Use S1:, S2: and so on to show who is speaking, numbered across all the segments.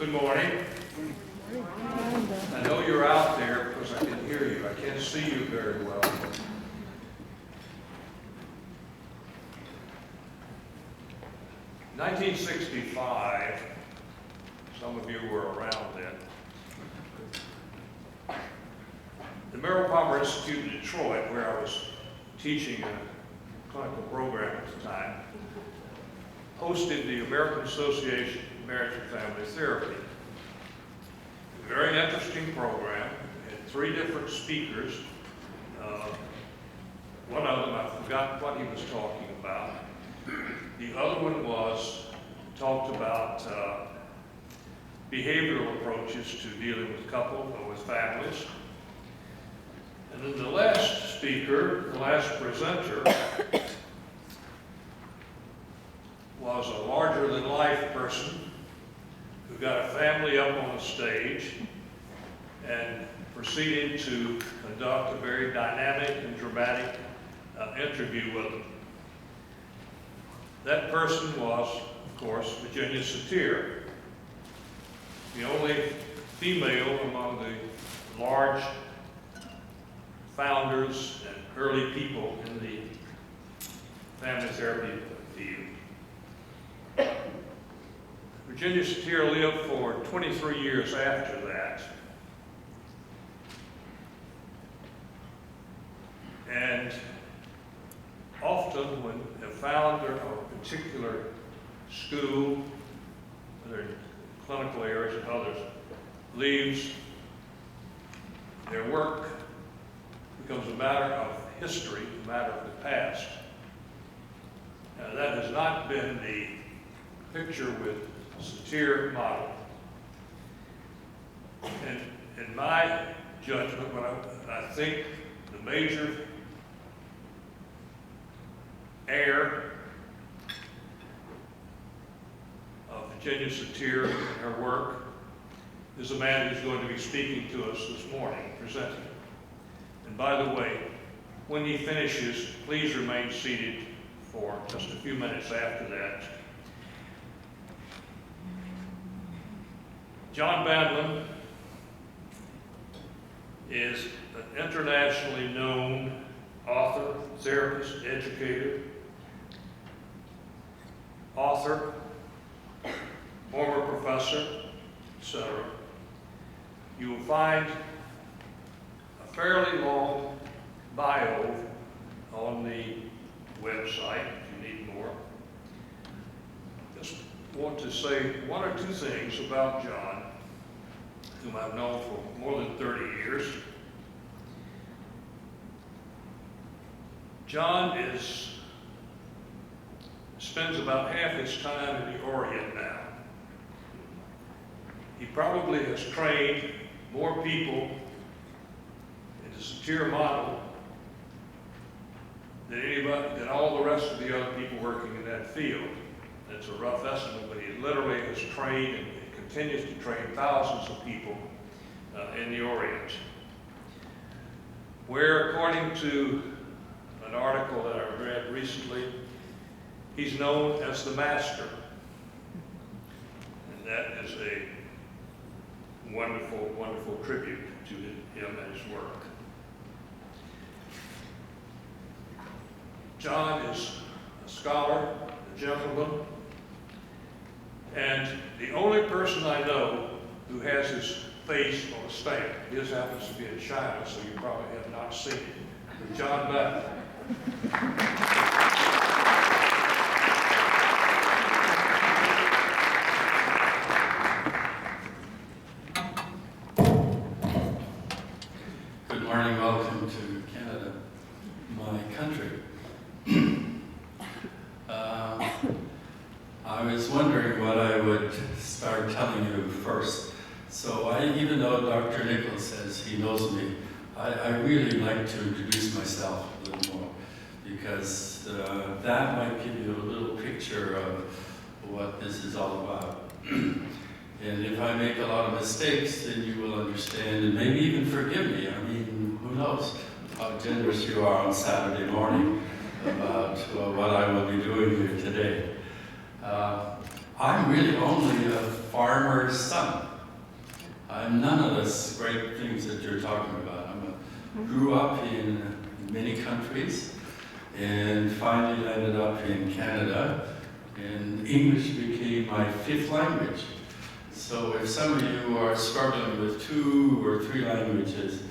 S1: Good morning. I know you're out there because I can hear you. I can't see you very well. 1965, some of you were around then. The Merrill Palmer Institute in Detroit, where I was teaching a clinical program at the time, hosted the American Association of Marriage and Family Therapy. A very interesting program. It had 3 different speakers. One of them, I forgot what he was talking about. The other one talked about behavioral approaches to dealing with couples or with families. And then the last speaker, the last presenter, was a larger-than-life person who got a family up on the stage and proceeded to conduct a very dynamic and dramatic interview with them. That person was, of course, Virginia Satir, the only female among the large founders and early people in the family therapy field. Virginia Satir lived for 23 years after that. And often when a founder of a particular school, whether in clinical areas and others, leaves, their work becomes a matter of history, a matter of the past. Now, that has not been the picture with Satire Model. And in my judgment, I think the major heir of Virginia Satir and her work is a man who's going to be speaking to us this morning, presenting. And by the way, when he finishes, please remain seated for just a few minutes after that. John Banmen is an internationally known author, therapist, educator, author, former professor, etc. You will find a fairly long bio on the website if you need more. Just want to say 1 or 2 things about John, whom I've known for more than 30 years. John spends about half his time in the Orient now. He probably has trained more people in the Satire Model than all the rest of the other people working in that field. It's a rough estimate, but he literally has trained and continues to train thousands of people in the Orient. Where, according to an article that I read recently, he's known as the Master. And that is a wonderful, wonderful tribute to him and his work. John is a scholar, a gentleman, and the only person I know who has his face on a stamp. His happens to be in China, so you probably have not seen it. But John Banmen.
S2: Good morning, welcome to Canada, my country. I was wondering what I would start telling you first. So even though Dr. Nichols says he knows me, I really like to introduce myself a little more, because that might give you a little picture of what this is all about. And if I make a lot of mistakes, then you will understand and maybe even forgive me. I mean, who knows how generous you are on Saturday morning about what I will be doing here today. I'm really only a farmer's son. I'm none of those great things that you're talking about. Grew up in many countries and finally ended up in Canada, and English became my 5th language. So if some of you are struggling with 2 or 3 languages,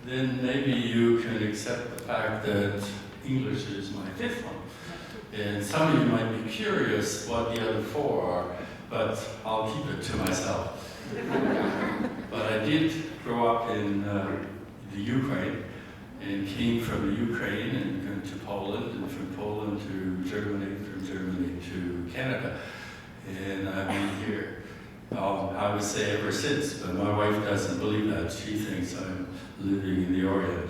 S2: then maybe you can accept the fact that English is my 5th one. And some of you might be curious what the other 4 are, but I'll keep it to myself. But I did grow up in the Ukraine, and came from the Ukraine and went to Poland, and from Poland to Germany, from Germany to Canada. And I've been here, I would say ever since, but my wife doesn't believe that. She thinks I'm living in the Orient.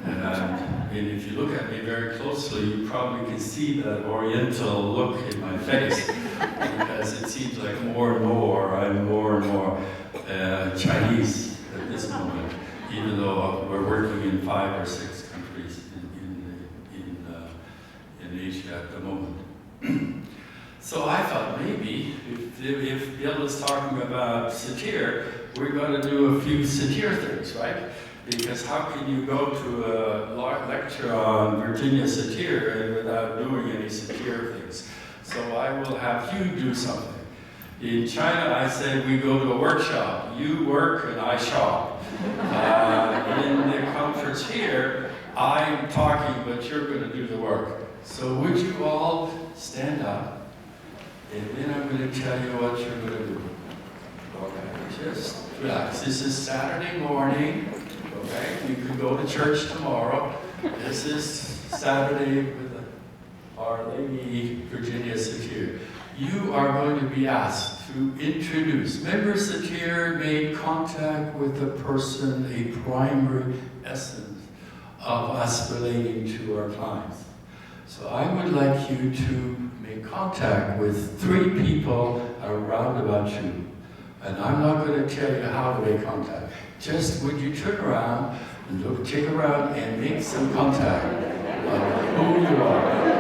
S2: And if you look at me very closely, you probably can see that Oriental look in my face, because it seems like more and more, I'm more and more Chinese at this moment, even though we're working in 5 or 6 countries in Asia at the moment. So I thought maybe if Bill is talking about Satir, we're going to do a few Satir things, right? Because how can you go to a lecture on Virginia Satir without doing any Satir things? So I will have you do something. In China, I say we go to a workshop. You work and I shop. In the conference here, I'm talking, but you're going to do the work. So would you all stand up, and then I'm going to tell you what you're going to do. Okay, just relax. This is Saturday morning. Okay, you can go to church tomorrow. This is Saturday with Our Lady Virginia Satir. You are going to be asked to introduce. Remember, Satir made contact with a person, a primary essence of us relating to our clients. So I would like you to make contact with 3 people around about you. And I'm not going to tell you how to make contact. Just would you turn around, look, check around, and make some contact of who you are.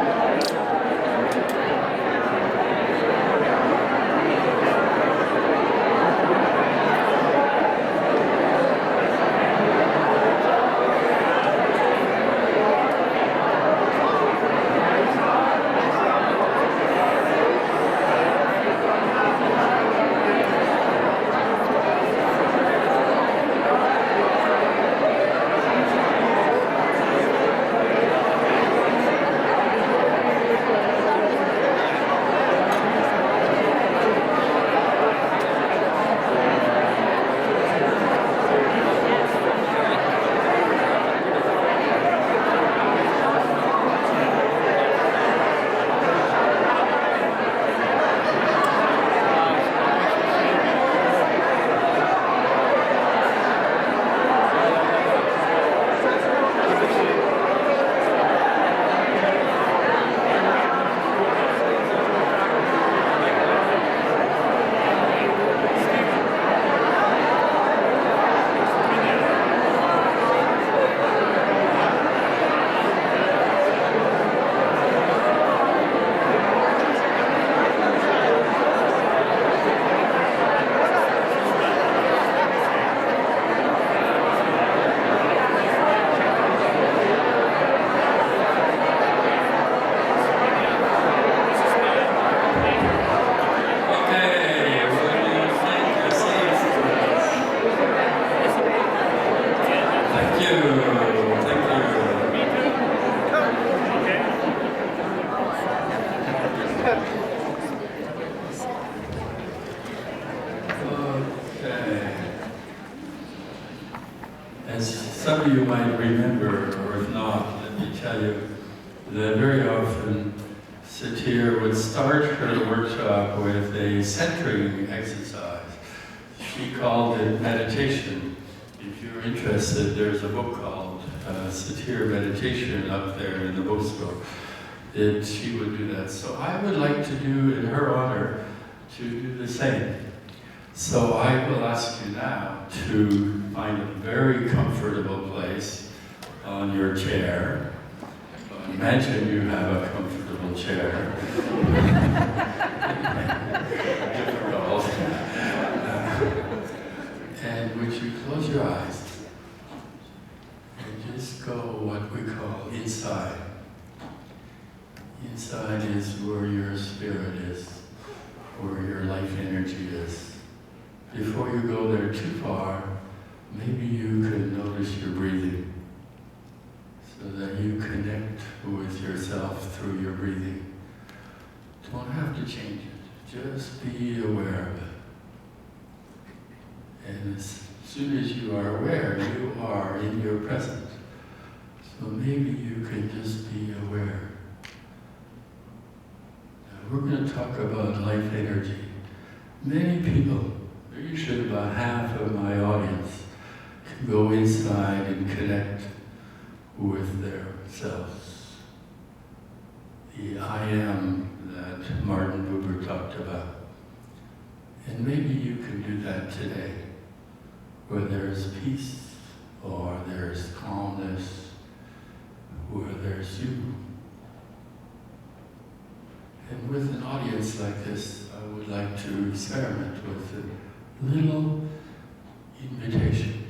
S2: Some of you might remember, or if not, let me tell you that very often Satir would start her workshop with a centering exercise. She called it meditation. If you're interested, there's a book called Satir Meditation up there in the bookstore. She would do that. So I would like to do, in her honor, to do the same. So I will ask you now to find a very comfortable place on your chair. Imagine you have a comfortable chair. Difficult. your eyes and just go what we call inside. Inside is where your spirit is, where your life energy is. Before you go there too far, maybe you could notice your breathing so that you connect with yourself through your breathing. Don't have to change it, just be aware of it. And as soon as you are aware, you are in your present. So maybe you can just be aware. Now we're going to talk about life energy. Many people, usually about half of my audience, can go inside and connect with their selves. The I am that Martin Buber talked about. And maybe you can do that today, where there's peace, or there's calmness, where there's you. And with an audience like this, I would like to experiment with a little invitation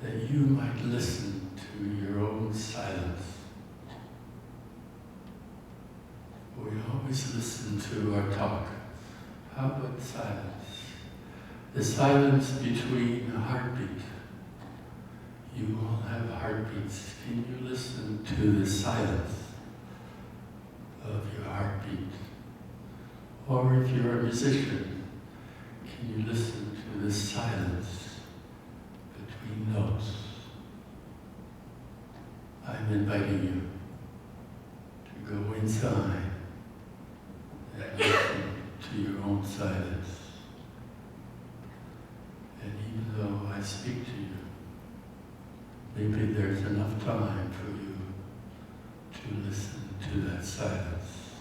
S2: that you might listen to your own silence. We always listen to our talk. How about silence? The silence between a heartbeat. You all have heartbeats. Can you listen to the silence of your heartbeat? Or if you're a musician, can you listen to the silence between notes? I'm inviting you to go inside and listen to your own silence. And even though I speak to you, maybe there's enough time for you to listen to that silence.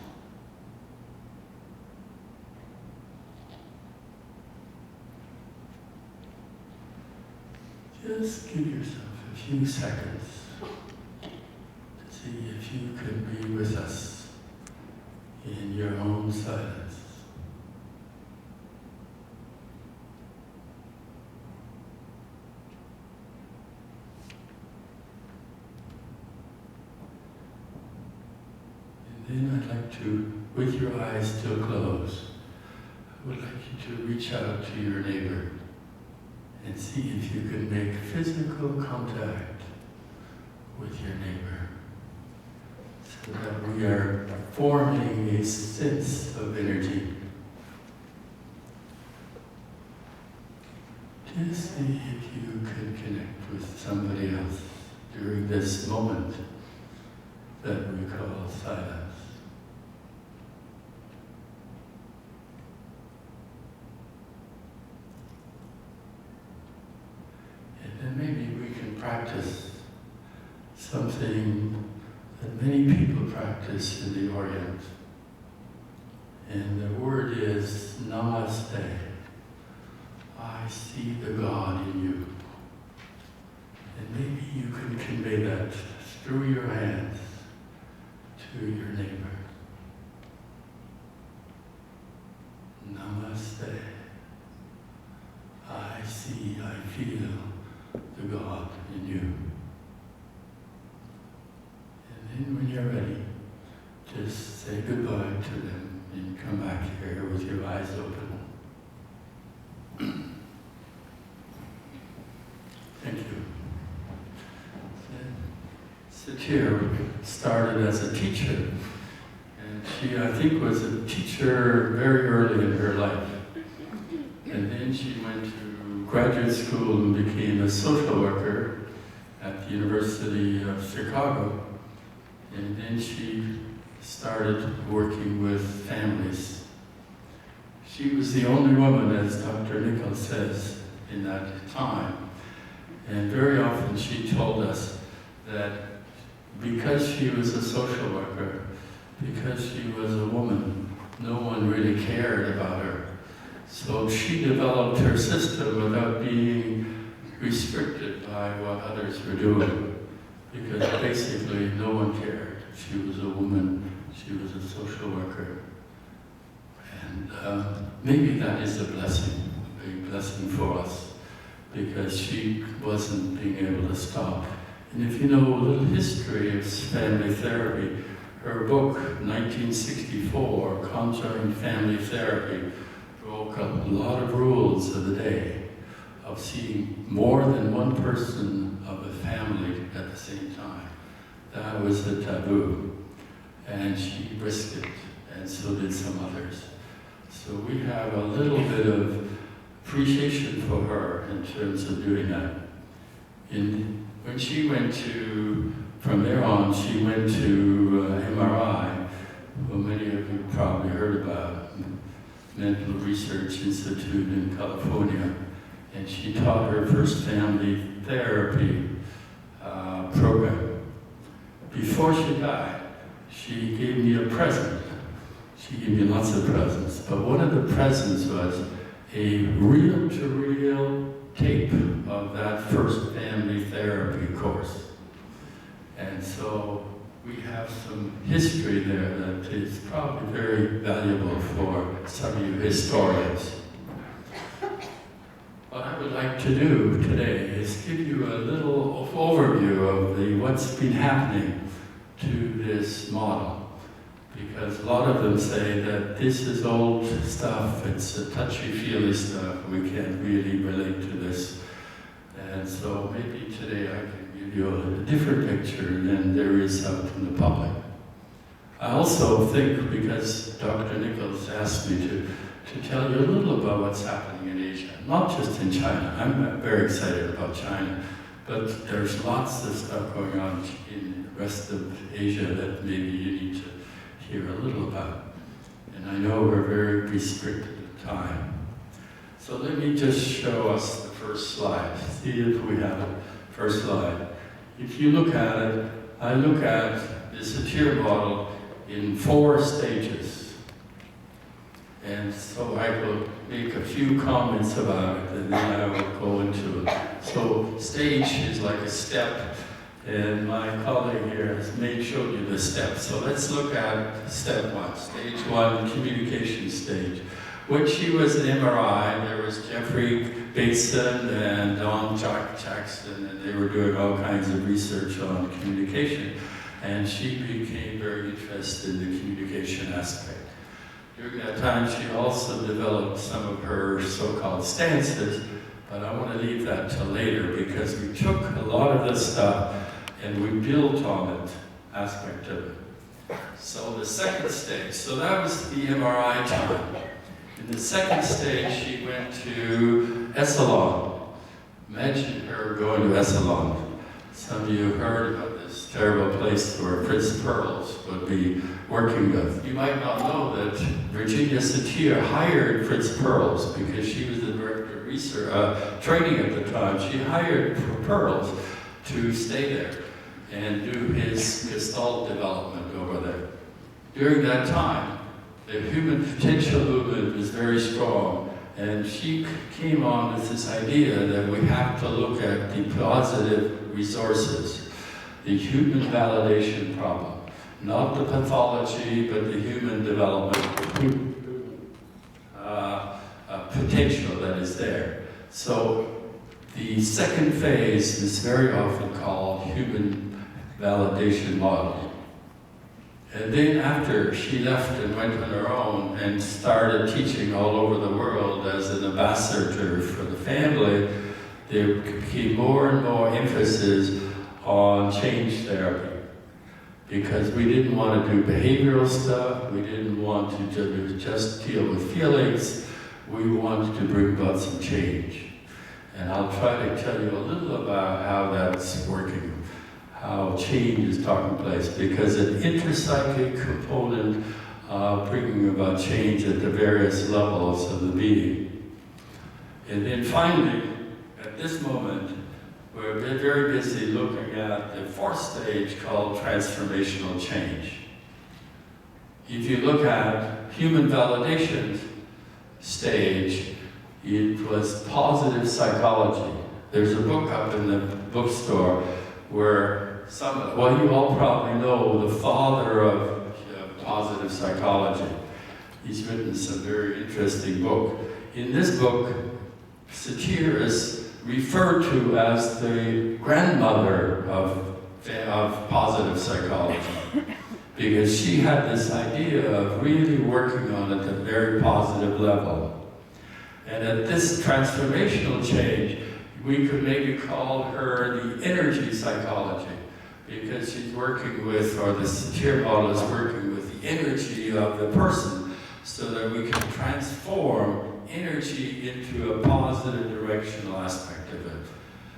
S2: Just give yourself a few seconds to see if you can be with us in your own silence. And then I'd like to, with your eyes still closed, I would like you to reach out to your neighbor and see if you can make physical contact with your neighbor, so that we are forming a sense of energy. Just see if you can connect with somebody else during this moment that we call silence. And maybe we can practice something that many people practice in the Orient. And the word is namaste. I see the God in you. And maybe you can convey that through your hands to your neighbor. Namaste. I see, I feel the God in you. And then when you're ready, just say goodbye to them and come back here with your eyes open. Thank you. Satir started as a teacher, and she, I think, was a teacher very early in her life. And then she went to graduate school and became a social worker at the University of Chicago. And then she started working with families. She was the only woman, as Dr. Nichols says, in that time. And very often she told us that because she was a social worker, because she was a woman, no one really cared about her. So she developed her system without being restricted by what others were doing, because basically no one cared. She was a woman, she was a social worker. And maybe that is a blessing for us, because she wasn't being able to stop. And if you know a little history of family therapy, her book, 1964, Conjuring Family Therapy, broke up a lot of rules of the day of seeing more than one person of a family at the same time. That was a taboo, and she risked it, and so did some others. So we have a little bit of appreciation for her in terms of doing that. When she went to, from there on, she went to MRI, who many of you probably heard about, Mental Research Institute in California, and she taught her first family therapy program. Before she died, she gave me a present. She gave me lots of presents, but one of the presents was a reel-to-reel tape of that first family therapy course. And so we have some history there that is probably very valuable for some of you historians. What I would like to do today is give you a little overview of what's been happening to this model. Because a lot of them say that this is old stuff, it's a touchy-feely stuff, we can't really relate to this. And so maybe today I can give you a different picture than there is out in the public. I also think, because Dr. Nichols asked me to tell you a little about what's happening in Asia, not just in China. I'm very excited about China, but there's lots of stuff going on in the rest of Asia that maybe you need to hear a little about. And I know we're very restricted in time. So let me just show us the first slide. See if we have it. First slide. If you look at it, I look at the Satire Model in 4 stages. And so I will make a few comments about it, and then I will go into it. So stage is like a step, and my colleague here has showed you the steps. So let's look at step 1, stage 1, communication stage. When she was an MRI, there was Jeffrey Bateson and Don Jackson, and they were doing all kinds of research on communication. And she became very interested in the communication aspect. During that time, she also developed some of her so-called stances, but I want to leave that till later because we took a lot of this stuff and we built on it, aspect of it. So the second stage, so that was the MRI time. In the second stage, she went to Esalen. Imagine her going to Esalen. Some of you heard about this terrible place where Prince Pearls would be working with. You might not know that Virginia Satir hired Prince Pearls because she was the director of research, training at the time. She hired Pearls to stay there and do his Gestalt development over there. During that time, the human potential movement was very strong, and she came on with this idea that we have to look at the positive resources, the human validation problem. Not the pathology, but the human development potential that is there. So the second phase is very often called human validation model. And then after she left and went on her own and started teaching all over the world as an ambassador for the family, there became more and more emphasis on change therapy. Because we didn't want to do behavioral stuff, we didn't want to just deal with feelings, we wanted to bring about some change. And I'll try to tell you a little about how that's working, how change is taking place, because an interpsychic component bringing about change at the various levels of the being. And then finally, at this moment, we're very busy looking at the 4th stage called transformational change. If you look at human validation stage, it was positive psychology. There's a book up in the bookstore where you all probably know the father of positive psychology. He's written some very interesting book. In this book, Satir is referred to as the grandmother of positive psychology, because she had this idea of really working on it at a very positive level. And at this transformational change, we could maybe call her the energy psychology, because she's working with, or the Satire Model is working with the energy of the person, so that we can transform energy into a positive directional aspect of it.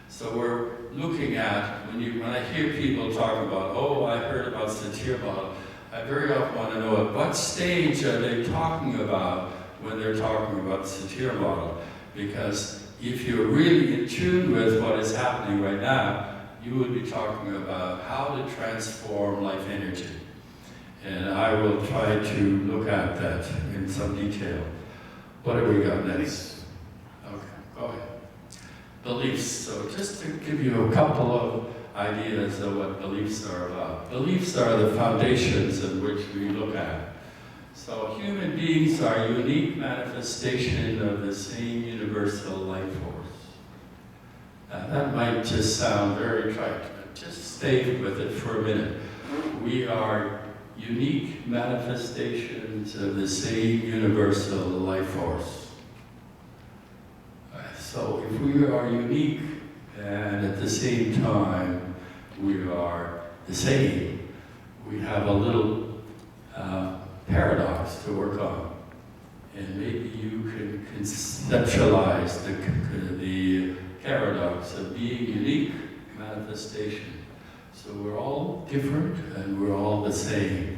S2: So we're looking at, when I hear people talk about, oh, I heard about Satire Model, I very often want to know at what stage are they talking about when they're talking about the Satire Model. Because if you're really in tune with what is happening right now, you would be talking about how to transform life energy. And I will try to look at that in some detail. What have we got next? Okay, go ahead. Beliefs. So just to give you a couple of ideas of what beliefs are about. Beliefs are the foundations in which we look at. So human beings are a unique manifestation of the same universal life force. Now that might just sound very trite, but just stay with it for a minute. We are unique manifestations of the same universal life force. So if we are unique and at the same time we are the same, we have a little paradox to work on. And maybe you can conceptualize the paradox of being unique manifestation. So we're all different and we're all the same.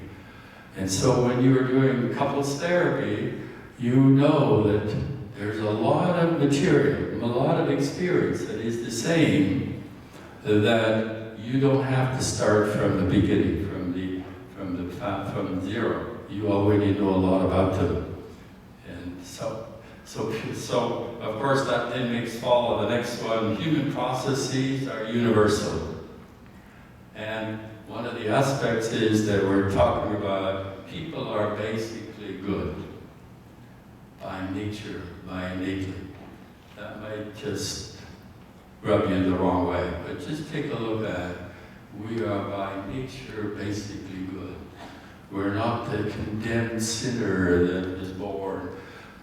S2: And so when you're doing couples therapy, you know that there's a lot of material, a lot of experience that is the same, that you don't have to start from the beginning, from zero. You already know a lot about them. And so of course that then makes follow the next one. Human processes are universal. And one of the aspects is that we're talking about people are basically good by nature, by innately. That might just rub you the wrong way, but just take a look at it. We are by nature basically good. We're not the condemned sinner that is born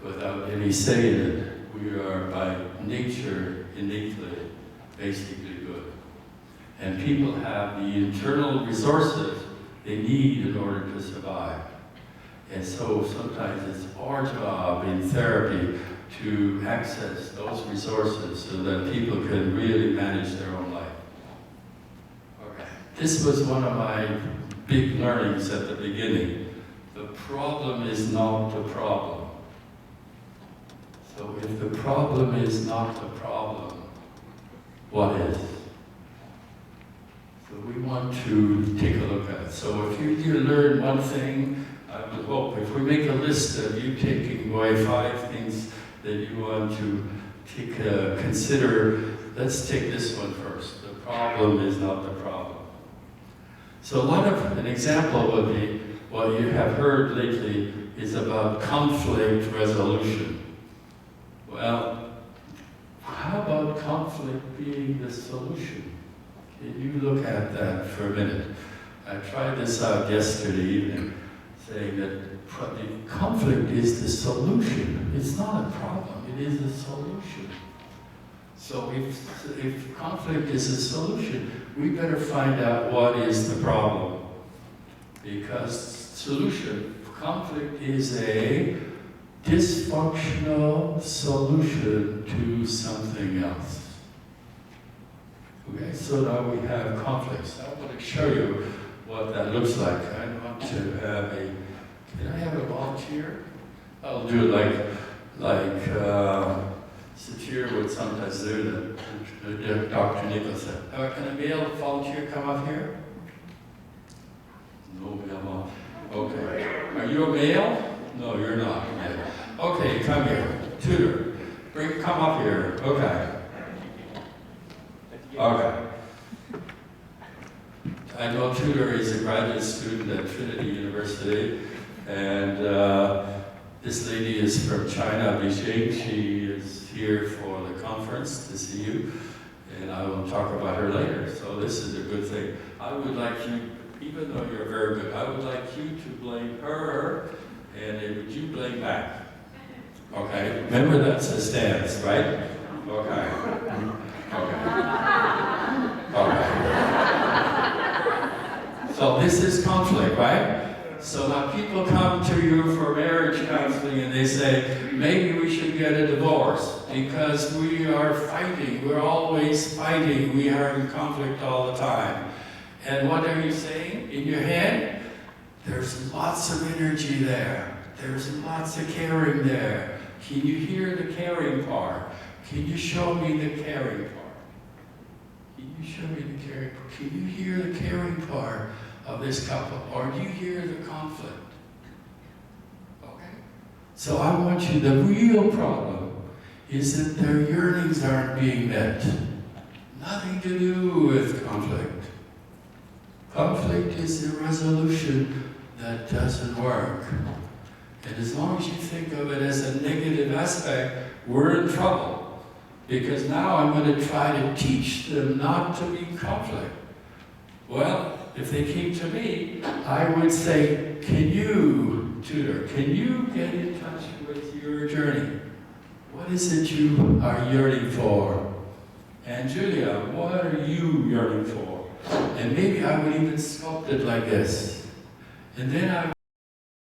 S2: without any say in it. We are by nature innately basically good. And people have the internal resources they need in order to survive. And so sometimes it's our job in therapy to access those resources so that people can really manage their own life. Okay. This was one of my big learnings at the beginning. The problem is not the problem. So if the problem is not the problem, what is? So we want to take a look at it. So if you learn one thing, I would hope, if we make a list of you taking away 5 things that you want to consider, let's take this one first. The problem is not the problem. So an example would be, what you have heard lately is about conflict resolution. Well, how about conflict being the solution? Can you look at that for a minute? I tried this out yesterday evening, saying that the conflict is the solution. It's not a problem, it is a solution. So if conflict is a solution, we better find out what is the problem. Because conflict is a dysfunctional solution to something else. Okay, so now we have conflicts. I want to show you what that looks like. I want to have can I have a volunteer? I'll do it like Satir would sometimes do, that Dr. Nichols said. Can a male volunteer come up here? No male. Okay. Are you a male? No, you're not. Okay, come here. Tutor. Come up here. Okay. Okay. I know Tutor is a graduate student at Trinity University, and This lady is from China, Beijing. She is here for the conference to see you, and I will talk about her later. So this is a good thing. I would like you, even though you're very good, I would like you to blame her, and then would you blame back? Okay? Remember that's a stance, right? Okay. Okay. Okay. So this is conflict, right? So now people come to you for marriage counseling and they say, maybe we should get a divorce because we are fighting. We're always fighting. We are in conflict all the time. And what are you saying in your head? There's lots of energy there. There's lots of caring there. Can you hear the caring part? Can you show me the caring part? Can you show me the caring part? Can you hear the caring part of this couple? Or do you hear the conflict? Okay? So I want you, the real problem is that their yearnings aren't being met. Nothing to do with conflict. Conflict is a resolution that doesn't work. And as long as you think of it as a negative aspect, we're in trouble. Because now I'm going to try to teach them not to be in conflict. Well, if they came to me, I would say, can you, tutor, can you get in touch with your journey? What is it you are yearning for? And Julia, what are you yearning for? And maybe I would even sculpt it like this. And then I